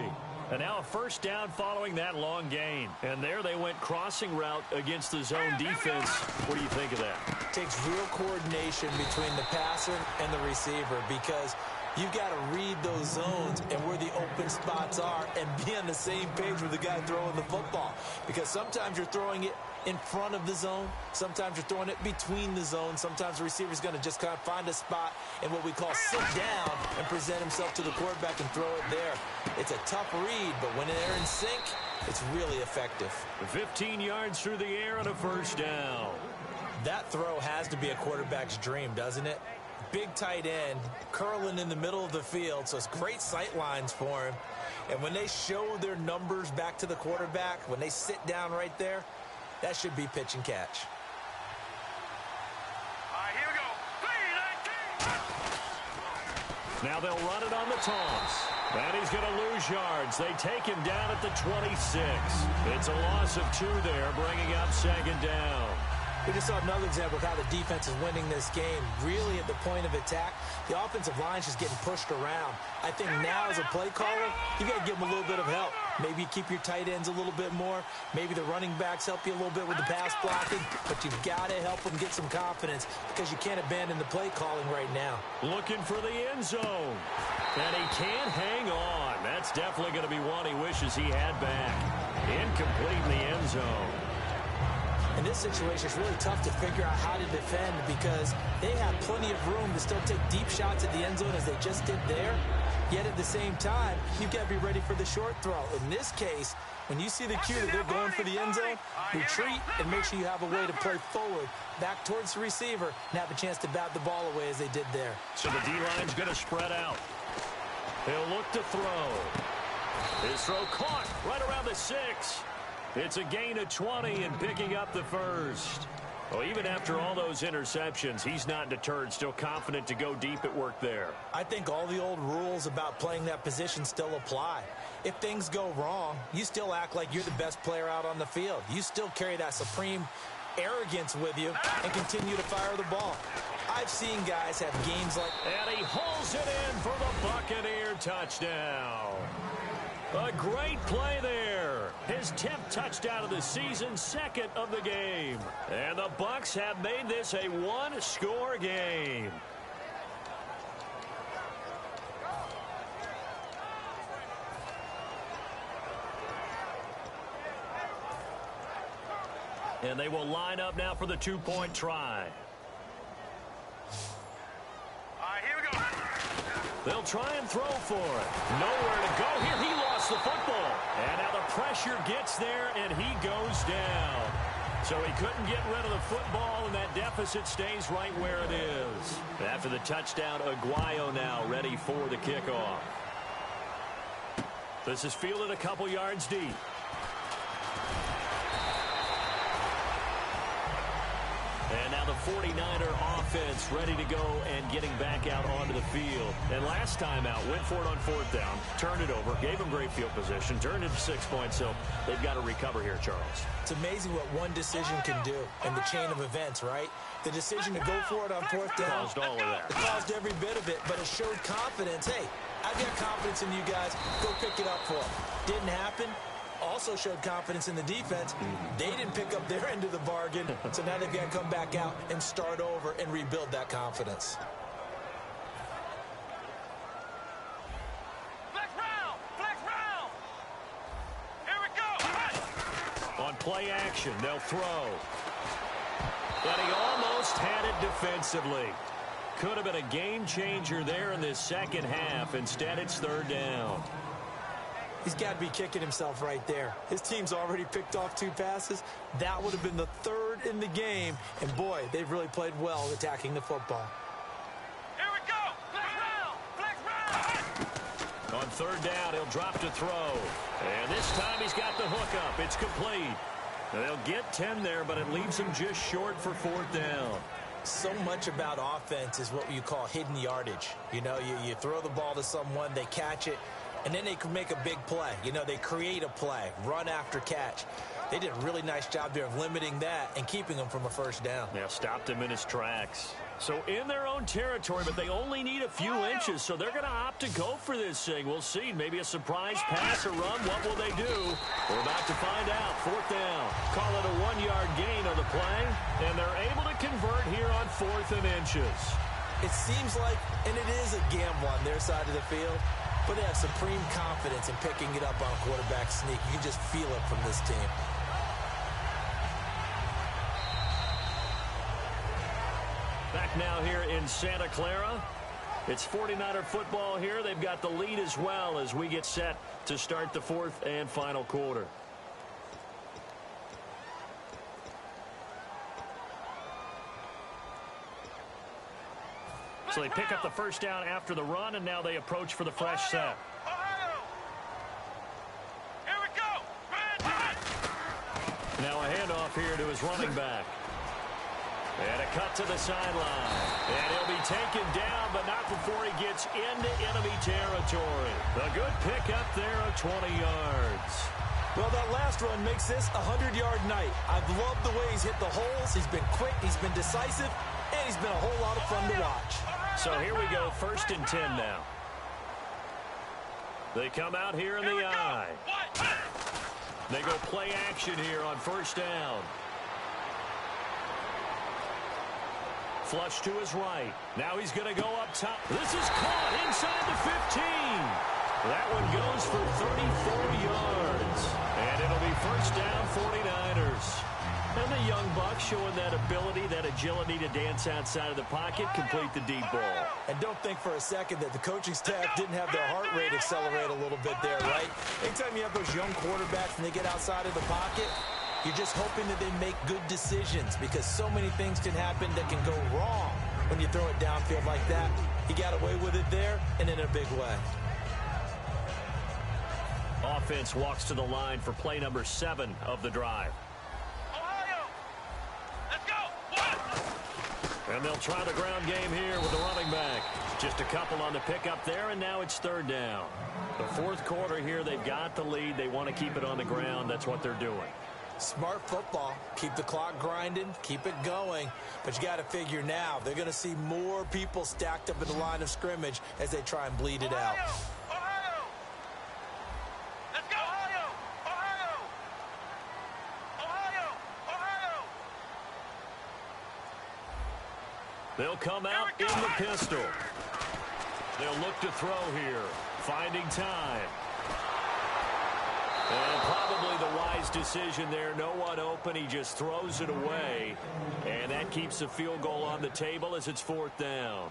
And now a first down following that long gain. And there they went crossing route against the zone defense. What do you think of that? It takes real coordination between the passer and the receiver because you've got to read those zones and where the open spots are and be on the same page with the guy throwing the football. Because sometimes you're throwing it in front of the zone. Sometimes you're throwing it between the zones. Sometimes the receiver's going to just kind of find a spot and what we call sit down and present himself to the quarterback and throw it there. It's a tough read, but when they're in sync, it's really effective. 15 yards through the air and a first down. That throw has to be a quarterback's dream, doesn't it? Big tight end, curling in the middle of the field, so it's great sight lines for him. And when they show their numbers back to the quarterback, when they sit down right there, that should be pitch and catch. All right, here we go. 3, 19. Now they'll run it on the toss. And he's going to lose yards. They take him down at the 26. It's a loss of 2 there, bringing up second down. We just saw another example of how the defense is winning this game. Really at the point of attack, the offensive line's just getting pushed around. I think now as a play caller, you got to give them a little bit of help. Maybe keep your tight ends a little bit more. Maybe the running backs help you a little bit with the pass blocking. But you've got to help them get some confidence because you can't abandon the play calling right now. Looking for the end zone. And he can't hang on. That's definitely going to be one he wishes he had back. Incomplete in the end zone. In this situation, it's really tough to figure out how to defend because they have plenty of room to still take deep shots at the end zone as they just did there. Yet at the same time, you've got to be ready for the short throw. In this case, when you see the cue that they're going for the end zone, retreat and make sure you have a way to play forward, back towards the receiver, and have a chance to bat the ball away as they did there. So the D-line's going to spread out. He'll look to throw. His throw caught right around the 6. It's a gain of 20 and picking up the first. Well, even after all those interceptions, he's not deterred, still confident to go deep at work there. I think all the old rules about playing that position still apply. If things go wrong, you still act like you're the best player out on the field. You still carry that supreme arrogance with you and continue to fire the ball. I've seen guys have games like... And he hauls it in for the Buccaneer touchdown. A great play there. His 10th touchdown of the season, 2nd of the game. And the Bucs have made this a one-score game. And they will line up now for the 2-point try. All right, here we go. They'll try and throw for it. Nowhere to go here. He lost the football. And now the pressure gets there, and he goes down. So he couldn't get rid of the football, and that deficit stays right where it is. After the touchdown, Aguayo now ready for the kickoff. This is fielded a couple yards deep. And now the 49er offense ready to go and getting back out onto the field. And last time out, went for it on 4th down, turned it over, gave them great field position, turned it to 6 points, so they've got to recover here, Charles. It's amazing what one decision can do in the chain of events, right? The decision to go for it on 4th down Caused all of that. It caused every bit of it, but it showed confidence. Hey, I've got confidence in you guys. Go pick it up for them. Didn't happen. Also showed confidence in the defense. They didn't pick up their end of the bargain, so now they've got to come back out and start over and rebuild that confidence. Flex round! Flex round! Here we go! On play action, they'll throw. But he almost had it defensively. Could have been a game changer there in this second half. Instead, it's 3rd down. He's got to be kicking himself right there. His team's already picked off 2 passes. That would have been the 3rd in the game. And, boy, they've really played well attacking the football. Here we go! Flex round! Flex round! On 3rd down, he'll drop to throw. And this time he's got the hook up. It's complete. They'll get 10 there, but it leaves them just short for 4th down. So much about offense is what you call hidden yardage. You know, you throw the ball to someone, they catch it, and then they can make a big play. You know, they create a play, run after catch. They did a really nice job there of limiting that and keeping him from a first down. Yeah, stopped him in his tracks. So in their own territory, but they only need a few inches, so they're going to opt to go for this thing. We'll see. Maybe a surprise pass or run. What will they do? We're about to find out. Fourth down. Call it a 1-yard gain on the play, and they're able to convert here on 4th and inches. It seems like, and it is a gamble on their side of the field, but they have supreme confidence in picking it up on a quarterback sneak. You can just feel it from this team. Back now here in Santa Clara. It's 49er football here. They've got the lead as well as we get set to start the 4th and final quarter. So they pick up the first down after the run, and now they approach for the fresh set. Here we go. Now a handoff here to his running back. And a cut to the sideline. And he'll be taken down, but not before he gets into enemy territory. A good pickup there of 20 yards. Well, that last run makes this a 100-yard night. I've loved the way he's hit the holes. He's been quick, he's been decisive, and he's been a whole lot of fun to watch. So here we go, 1st and 10 now. They come out here in the eye. They go play action here on 1st down. Flush to his right. Now he's going to go up top. This is caught inside the 15. That one goes for 34 yards. And it'll be 1st down, 49ers. And the young buck showing that ability, that agility to dance outside of the pocket, complete the deep ball. And don't think for a second that the coaching staff didn't have their heart rate accelerate a little bit there, right? Anytime you have those young quarterbacks and they get outside of the pocket, you're just hoping that they make good decisions because so many things can happen that can go wrong when you throw it downfield like that. He got away with it there and in a big way. Offense walks to the line for play number 7 of the drive. Ohio, let's go. And they'll try the ground game here with the running back. Just a couple on the pickup there, and now it's 3rd down. The 4th quarter here, they've got the lead. They want to keep it on the ground. That's what they're doing. Smart football. Keep the clock grinding. Keep it going. But you got to figure now, they're going to see more people stacked up in the line of scrimmage as they try and bleed it out. Ohio, let's go. Ohio, Ohio, Ohio. They'll come out in the pistol. They'll look to throw here. Finding time. And probably the wise decision there. No one open. He just throws it away. And that keeps the field goal on the table as it's 4th down.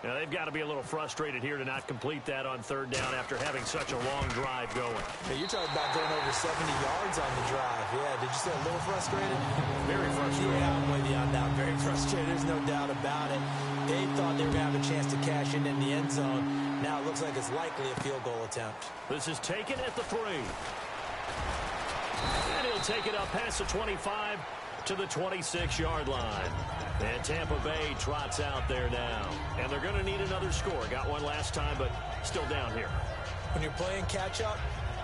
Now, they've got to be a little frustrated here to not complete that on 3rd down after having such a long drive going. Hey, you're talking about going over 70 yards on the drive. Yeah, did you say a little frustrated? Very frustrated. Yeah, I'm with you on that. Very frustrated. There's no doubt about it. They thought they were going to have a chance to cash in the end zone. Now it looks like it's likely a field goal attempt. This is taken at the 3. And he'll take it up past the 25 to the 26-yard line. And Tampa Bay trots out there now. And they're going to need another score. Got one last time, but still down here. When you're playing catch-up,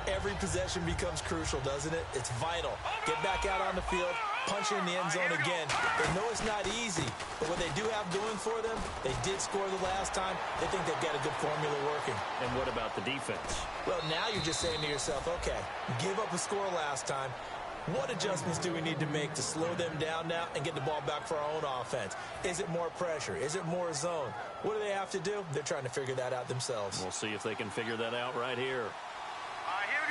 every possession becomes crucial, doesn't it? It's vital. Get back out on the field, punch in the end zone again. They know it's not easy, but what they do have going for them, they did score the last time. They think they've got a good formula working. And what about the defense? Well, now you're just saying to yourself, okay, give up a score last time. What adjustments do we need to make to slow them down now and get the ball back for our own offense? Is it more pressure? Is it more zone? What do they have to do? They're trying to figure that out themselves. We'll see if they can figure that out right here. All right, here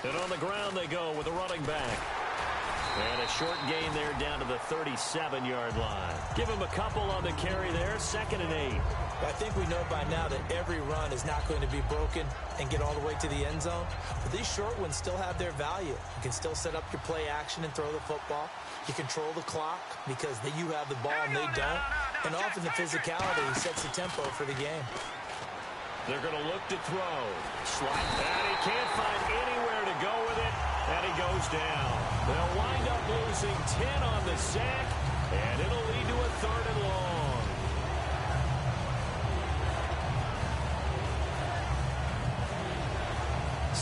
we go. And on the ground they go with a running back. And a short gain there down to the 37-yard line. Give him a couple on the carry there, 2nd and 8. I think we know by now that every run is not going to be broken and get all the way to the end zone. But these short ones still have their value. You can still set up your play action and throw the football. You control the clock because you have the ball and they don't. And often the physicality sets the tempo for the game. They're going to look to throw. Slide. And he can't find anywhere to go with it. And he goes down. They'll wind up losing 10 on the sack. And it'll lead to a 3rd and long.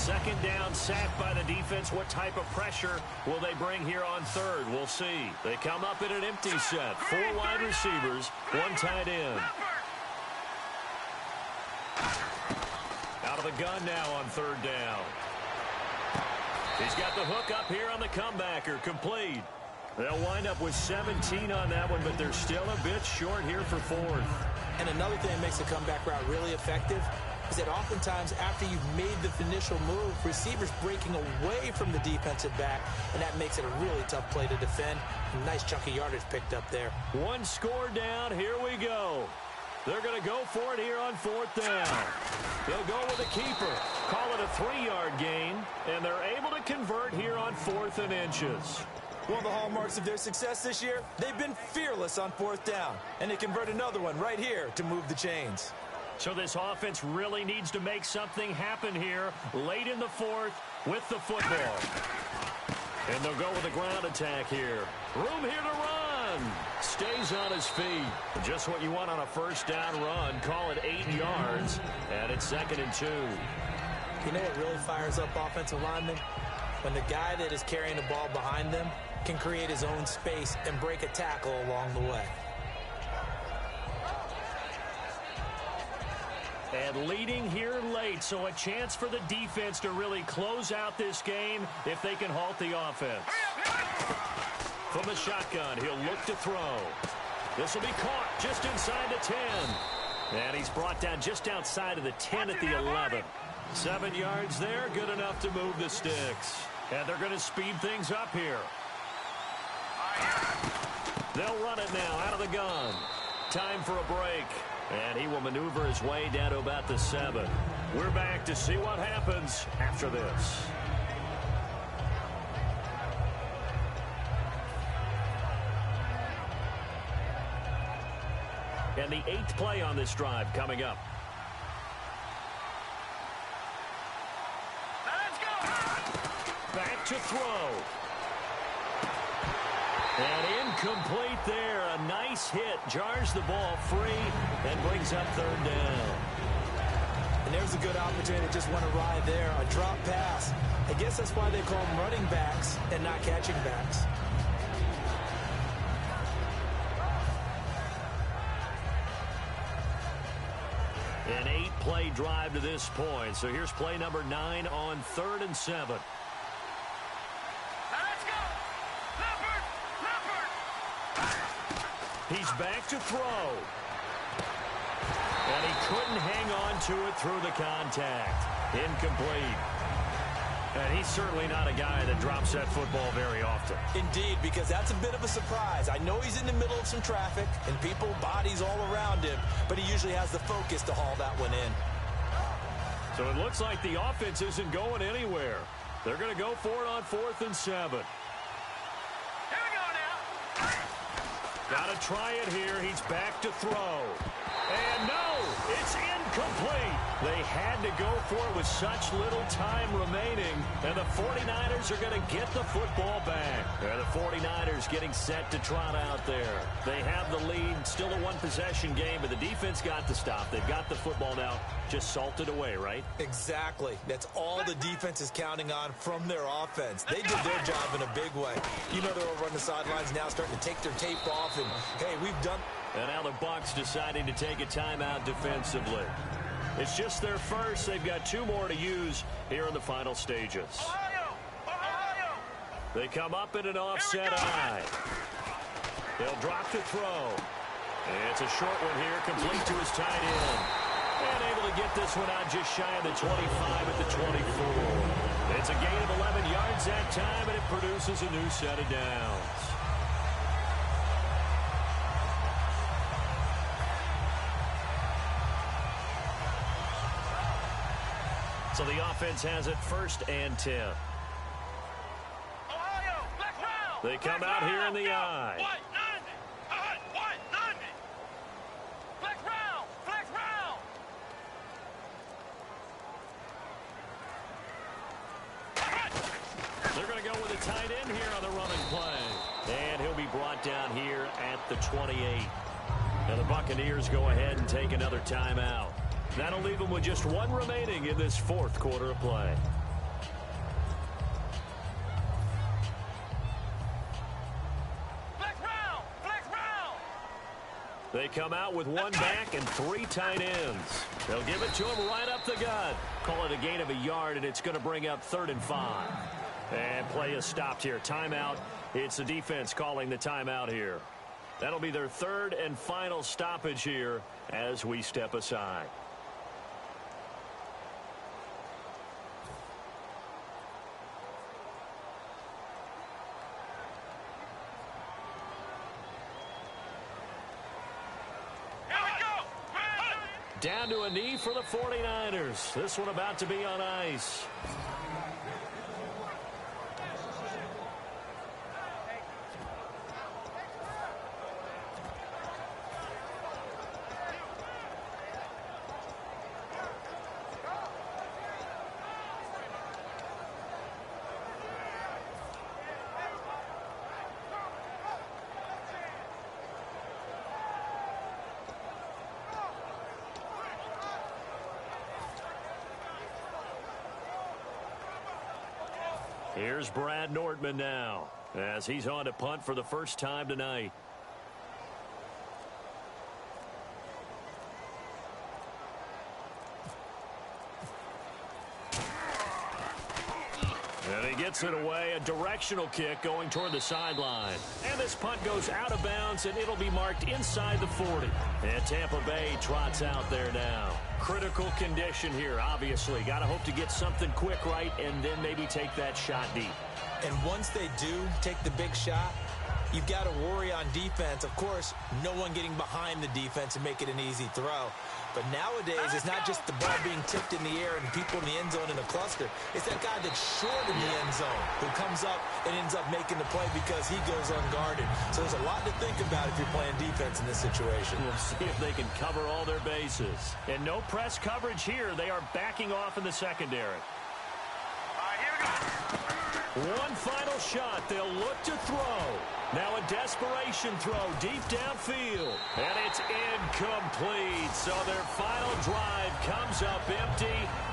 second down sack by the defense. What type of pressure will they bring here on third? We'll see. They come up in an empty set. 4 wide receivers, 1 tight end. Out of the gun now on third down. He's got the hook up here on the comebacker. Complete. They'll wind up with 17 on that one, but they're still a bit short here for fourth. And another thing that makes the comeback route really effective is that oftentimes after you've made the initial move, receivers breaking away from the defensive back, and that makes it a really tough play to defend. A nice chunk of yardage picked up there. 1 score down. Here we go. They're going to go for it here on 4th down. They'll go with a keeper. Call it a 3-yard gain, and they're able to convert here on 4th and inches. One of the hallmarks of their success this year, they've been fearless on 4th down, and they convert another one right here to move the chains. So this offense really needs to make something happen here late in the 4th with the football. And they'll go with a ground attack here. Room here to run. Stays on his feet. Just what you want on a 1st down run. Call it 8 yards, and it's 2nd and 2. You know what really fires up offensive linemen? When the guy that is carrying the ball behind them can create his own space and break a tackle along the way. And leading here late, so a chance for the defense to really close out this game if they can halt the offense. From the shotgun, he'll look to throw. This will be caught just inside the 10. And he's brought down just outside of the 10 at the 11. 7 yards there, good enough to move the sticks. And they're going to speed things up here. They'll run it now out of the gun. Time for a break. And he will maneuver his way down to about the 7. We're back to see what happens after this. And the 8th play on this drive coming up. Let's go. Back to throw. And incomplete there. A nice hit. Jars the ball free and brings up 3rd down. And there's a good opportunity to just want to ride there. A drop pass. I guess that's why they call them running backs and not catching backs. An 8-play drive to this point. So here's play number 9 on 3rd and 7. Let's go. Leopard. He's back to throw. And he couldn't hang on to it through the contact. Incomplete. And he's certainly not a guy that drops that football very often. Indeed, because that's a bit of a surprise. I know he's in the middle of some traffic and people, bodies all around him, but he usually has the focus to haul that one in. So it looks like the offense isn't going anywhere. They're going to go for it on 4th and 7. Here we go now. Got to try it here. He's back to throw. And no, it's incomplete. They had to go for it with such little time remaining. And the 49ers are going to get the football back. And the 49ers getting set to trot out there. They have the lead. Still a 1-possession game, but the defense got the stop. They've got the football now. Just salted away, right? Exactly. That's all the defense is counting on from their offense. They did their job in a big way. You know they're over on the sidelines now starting to take their tape off. And, hey, we've done... And now the Bucs deciding to take a timeout defensively. It's just their first. They've got 2 more to use here in the final stages. Ohio. Ohio. They come up in an offset eye. They'll drop to throw. It's a short one here, complete to his tight end. And able to get this one out just shy of the 25 at the 24. It's a gain of 11 yards that time, and it produces a new set of downs. So the offense has it 1st and 10. Ohio. Let's round. They come out here in the eye. White 90. White 90. Flex round. Flex round. They're going to go with a tight end here on the running play. And he'll be brought down here at the 28. And the Buccaneers go ahead and take another timeout. That'll leave them with just 1 remaining in this 4th quarter of play. They come out with one back and 3 tight ends. They'll give it to him right up the gut. Call it a gain of a yard, and it's going to bring up 3rd and 5. And play is stopped here. Timeout. It's the defense calling the timeout here. That'll be their 3rd and final stoppage here as we step aside. Down to a knee for the 49ers. This one about to be on ice. Here's Brad Nordman now, as he's on to punt for the first time tonight. And he gets it away, a directional kick going toward the sideline. And this punt goes out of bounds, and it'll be marked inside the 40. And Tampa Bay trots out there now. Critical condition here, obviously. Got to hope to get something quick right and then maybe take that shot deep. And once they do take the big shot, you've got to worry on defense. Of course, no one getting behind the defense and make it an easy throw. But nowadays, it's not just the ball being tipped in the air and people in the end zone in a cluster. It's that guy that's short in the end zone who comes up and ends up making the play because he goes unguarded. So there's a lot to think about if you're playing defense in this situation. We'll see if they can cover all their bases. And no press coverage here. They are backing off in the secondary. One final shot. They'll look to throw. Now a desperation throw deep downfield. And it's incomplete. So their final drive comes up empty.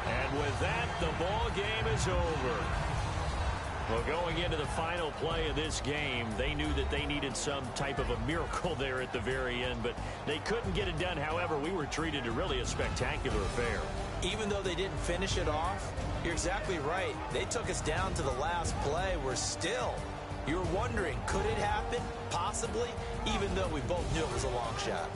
And with that, the ball game is over. Well, going into the final play of this game, they knew that they needed some type of a miracle there at the very end, but they couldn't get it done. However, we were treated to really a spectacular affair. Even though they didn't finish it off, you're exactly right. They took us down to the last play. We're still, you're wondering, could it happen? Possibly, even though we both knew it was a long shot.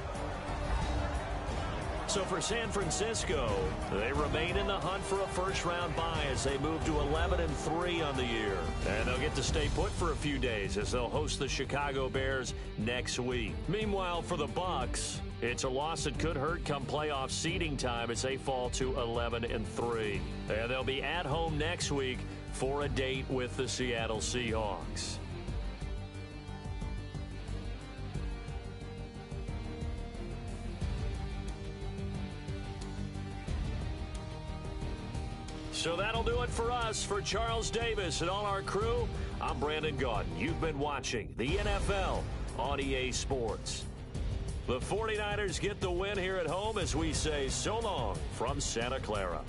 So for San Francisco, they remain in the hunt for a first-round bye as they move to 11-3 on the year. And they'll get to stay put for a few days as they'll host the Chicago Bears next week. Meanwhile, for the Bucs, it's a loss that could hurt come playoff seeding time as they fall to 11-3. And they'll be at home next week for a date with the Seattle Seahawks. So that'll do it for us. For Charles Davis and all our crew, I'm Brandon Gaudin. You've been watching the NFL on EA Sports. The 49ers get the win here at home as we say so long from Santa Clara.